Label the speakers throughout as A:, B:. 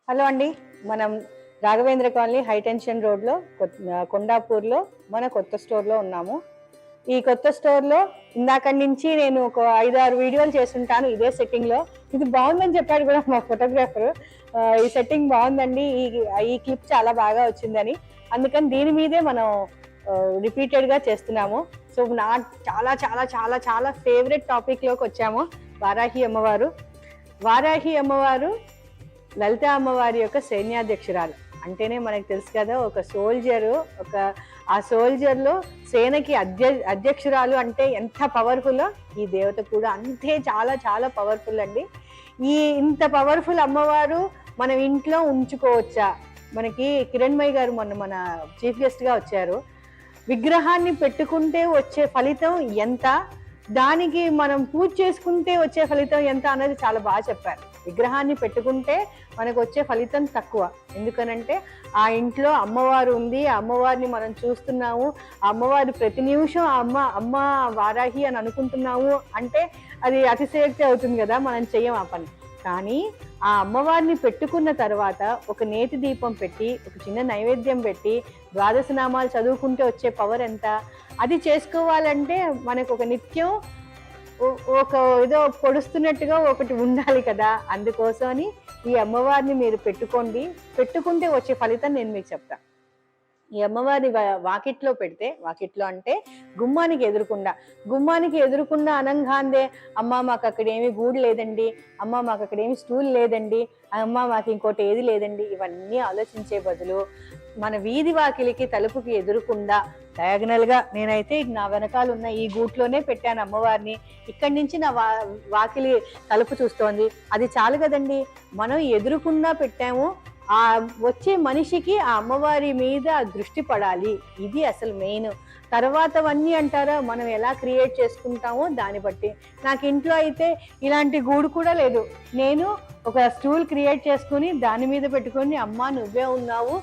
A: Hello అండి. మనం Raghavendra colony high tension రోడ్లో కొండాపూర్లో మన కొత్త స్టోర్లో ఉన్నాము. ఈ కొత్త స్టోర్లో ఇందాక నుంచి నేను ఒక 5-6 వీడియోలు చేస్తుంటాను ఇదే సెట్టింగ్లో. ఇది బాగుందని చెప్పాడు కూడా మా ఫోటోగ్రాఫర్. ఈ సెట్టింగ్ బాగుందండి, ఈ ఈ క్లిప్ చాలా బాగా వచ్చిందని. అందుకని దీని మీదే మనం రిపీటెడ్గా చేస్తున్నాము. సో నా చాలా చాలా చాలా చాలా ఫేవరెట్ టాపిక్లోకి వచ్చాము. వారాహి అమ్మవారు. వారాహి అమ్మవారు లలిత అమ్మవారి యొక్క సైన్యాధ్యక్షురాలు అంటేనే మనకు తెలుసు కదా, ఒక సోల్జరు, ఆ సోల్జర్లో సేనకి అధ్యక్షురాలు అంటే ఎంత పవర్ఫుల్లో ఈ దేవత కూడా అంతే చాలా చాలా పవర్ఫుల్ అండి. ఇంత పవర్ఫుల్ అమ్మవారు మనం ఇంట్లో ఉంచుకోవచ్చా? మనకి కిరణ్మయి గారు మొన్న మన చీఫ్ గెస్ట్గా వచ్చారు. విగ్రహాన్ని పెట్టుకుంటే వచ్చే ఫలితం ఎంత, దానికి మనం పూజ చేసుకుంటే వచ్చే ఫలితం ఎంత అన్నది చాలా బాగా చెప్పారు. విగ్రహాన్ని పెట్టుకుంటే మనకు వచ్చే ఫలితం తక్కువ. ఎందుకనంటే ఆ ఇంట్లో అమ్మవారు ఉంది, ఆ అమ్మవారిని మనం చూస్తున్నాము, ఆ అమ్మవారి ప్రతి నిమిషం అమ్మ వారాహి అని అనుకుంటున్నాము అంటే అది అతిశయోక్తి అవుతుంది కదా, మనం చెయ్యం ఆ పని. కానీ ఆ అమ్మవారిని పెట్టుకున్న తర్వాత ఒక నేతి దీపం పెట్టి, ఒక చిన్న నైవేద్యం పెట్టి, ద్వాదశ నామాలు చదువుకుంటే వచ్చే పవర్ ఎంత, అది చేసుకోవాలంటే మనకు ఒక నిత్యం ఒక ఏదో పొడుస్తున్నట్టుగా ఒకటి ఉండాలి కదా. అందుకోసమని ఈ అమ్మవారిని మీరు పెట్టుకుంటే వచ్చే ఫలితం నేను మీకు చెప్తా. ఈ అమ్మవారి వాకిట్లో పెడితే, వాకిట్లో అంటే గుమ్మానికి ఎదురుకుండా అనంగాందే అమ్మ మాకు అక్కడ ఏమి గూడు లేదండి, అమ్మ మాకు అక్కడ ఏమి స్టూల్ లేదండి, అమ్మ మాకు ఇంకోటి ఏది లేదండి, ఇవన్నీ ఆలోచించే బదులు మన వీధి వాకిలికి తలుపుకి ఎదురుకుండా డయాగనల్ గా, నేనైతే నా వెనకాల ఉన్న ఈ గూట్లోనే పెట్టాను అమ్మవారిని, ఇక్కడి నుంచి నా వాకిలి తలుపు చూస్తోంది, అది చాలు కదండి. మనం ఎదురుకుండా పెట్టాము, ఆ వచ్చే మనిషికి ఆ అమ్మవారి మీద దృష్టి పడాలి. ఇది అసలు మెయిన్. తర్వాతవన్నీ అంటారా మనం ఎలా క్రియేట్ చేసుకుంటామో దాన్ని బట్టి. నాకు ఇంట్లో అయితే ఇలాంటి గూడు కూడా లేదు. నేను ఒక స్టూల్ క్రియేట్ చేసుకుని దాని మీద పెట్టుకొని అమ్మ నువ్వే ఉన్నావు,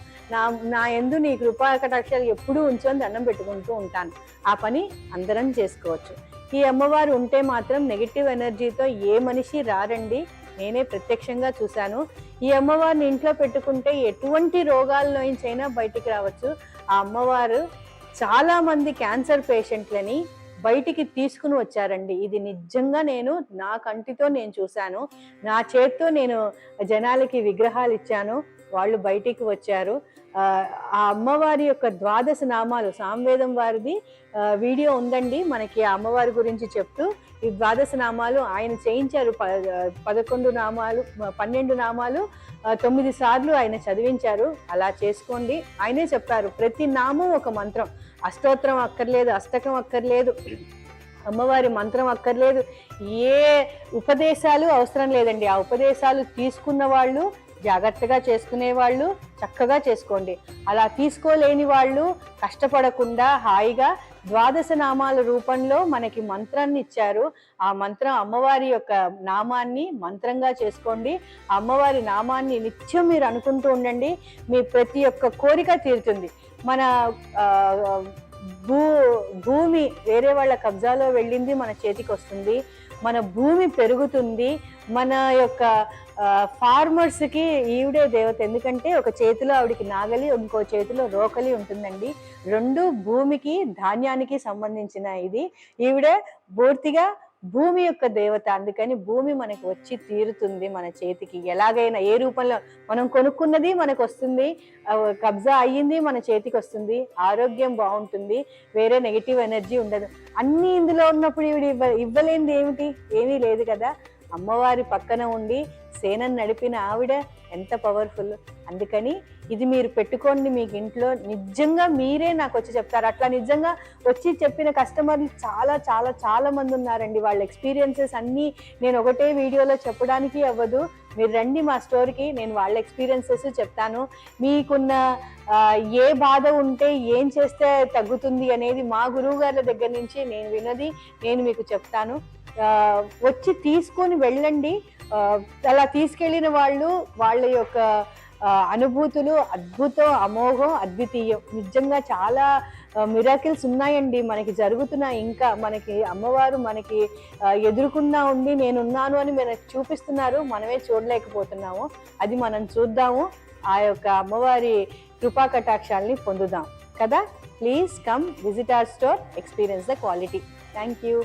A: నా యందు నీ కృపా కటాక్షాలు ఎప్పుడూ ఉంచుకొని దండం పెట్టుకుంటూ ఉంటాను. ఆ పని అందరం చేసుకోవచ్చు. ఈ అమ్మవారు ఉంటే మాత్రం నెగిటివ్ ఎనర్జీతో ఏ మనిషి రారండి. నేనే ప్రత్యక్షంగా చూశాను. ఈ అమ్మవారిని ఇంట్లో పెట్టుకుంటే ఎటువంటి రోగాల్లోంచైనా బయటికి రావచ్చు. ఆ అమ్మవారు చాలా మంది క్యాన్సర్ పేషెంట్లని బయటికి తీసుకుని వచ్చారండి. ఇది నిజంగా నేను నా కంటితో నేను చూశాను. నా చేత్తో నేను జనాలకి విగ్రహాలు ఇచ్చాను, వాళ్ళు బయటికి వచ్చారు. ఆ అమ్మవారి యొక్క ద్వాదశ నామాలు, సామవేదం వారిది వీడియో ఉందండి మనకి ఆ అమ్మవారి గురించి చెప్తూ. ఈ ద్వాదశ నామాలు ఆయన చేయించారు, 11 నామాలు 12 నామాలు 9 సార్లు ఆయన చదివించారు. అలా చేసుకోండి. ఆయనే చెప్పారు ప్రతి నామం ఒక మంత్రం. అష్టోత్తరం అక్కర్లేదు, అష్టకం అక్కర్లేదు, అమ్మవారి మంత్రం అక్కర్లేదు, ఏ ఉపదేశాలు అవసరం లేదండి. ఆ ఉపదేశాలు తీసుకున్న వాళ్ళు, జాగ్రత్తగా చేసుకునే వాళ్ళు చక్కగా చేసుకోండి. అలా తీసుకోలేని వాళ్ళు కష్టపడకుండా హాయిగా ద్వాదశ నామాల రూపంలో మనకి మంత్రాన్ని ఇచ్చారు. ఆ మంత్రం అమ్మవారి యొక్క నామాన్ని మంత్రంగా చేసుకోండి. ఆ అమ్మవారి నామాన్ని నిత్యం మీరు అనుకుంటూ ఉండండి. మీ ప్రతి ఒక్క కోరిక తీరుతుంది. మన భూమి వేరే వాళ్ళ కబ్జాలో వెళ్ళింది మన చేతికి వస్తుంది, మన భూమి పెరుగుతుంది, మన యొక్క ఫార్మర్స్ కి ఈవిడే దేవత. ఎందుకంటే ఒక చేతిలో ఆవిడికి నాగలి, ఇంకో చేతిలో రోకలి ఉంటుందండి. రెండు భూమికి ధాన్యానికి సంబంధించిన ఇది. ఈవిడే పూర్తిగా భూమి యొక్క దేవత. అందుకని భూమి మనకు వచ్చి తీరుతుంది మన చేతికి. ఎలాగైనా ఏ రూపంలో మనం కొనుక్కున్నది మనకు వస్తుంది, కబ్జా అయ్యింది మన చేతికి వస్తుంది, ఆరోగ్యం బాగుంటుంది, వేరే నెగిటివ్ ఎనర్జీ ఉండదు. అన్ని ఇందులో ఉన్నప్పుడు ఈవిడ ఇవ్వలేనిది ఏమీ లేదు కదా. అమ్మవారి పక్కన ఉండి సేనను నడిపిన ఆవిడ ఎంత పవర్ఫుల్. అందుకని ఇది మీరు పెట్టుకోండి మీకు ఇంట్లో. నిజంగా మీరే నాకు వచ్చి చెప్తారు. అట్లా నిజంగా వచ్చి చెప్పిన కస్టమర్లు చాలా చాలా చాలా మంది ఉన్నారండి. వాళ్ళ ఎక్స్పీరియన్సెస్ అన్నీ నేను ఒకటే వీడియోలో చెప్పడానికి అవ్వదు. మీరు రండి మా స్టోర్కి, నేను వాళ్ళ ఎక్స్పీరియన్సెస్ చెప్తాను. మీకున్న ఏ బాధ ఉంటే ఏం చేస్తే తగ్గుతుంది అనేది మా గురువు గారి దగ్గర నుంచి నేను విన్నది నేను మీకు చెప్తాను. వచ్చి తీసుకొని వెళ్ళండి. అలా తీసుకెళ్ళిన వాళ్ళు వాళ్ళ యొక్క అనుభూతులు అద్భుతం, అమోఘం, అద్వితీయం. నిజంగా చాలా మిరాకిల్స్ ఉన్నాయండి మనకి జరుగుతున్నాయి. ఇంకా మనకి అమ్మవారు మనకి ఎదురుకుండా ఉండి నేనున్నాను అని మనకి చూపిస్తున్నారు, మనమే చూడలేకపోతున్నాము. అది మనం చూద్దాము, ఆ యొక్క అమ్మవారి కృపా కటాక్షాలని పొందుదాం కదా. Please come visit our store, experience the quality. Thank you.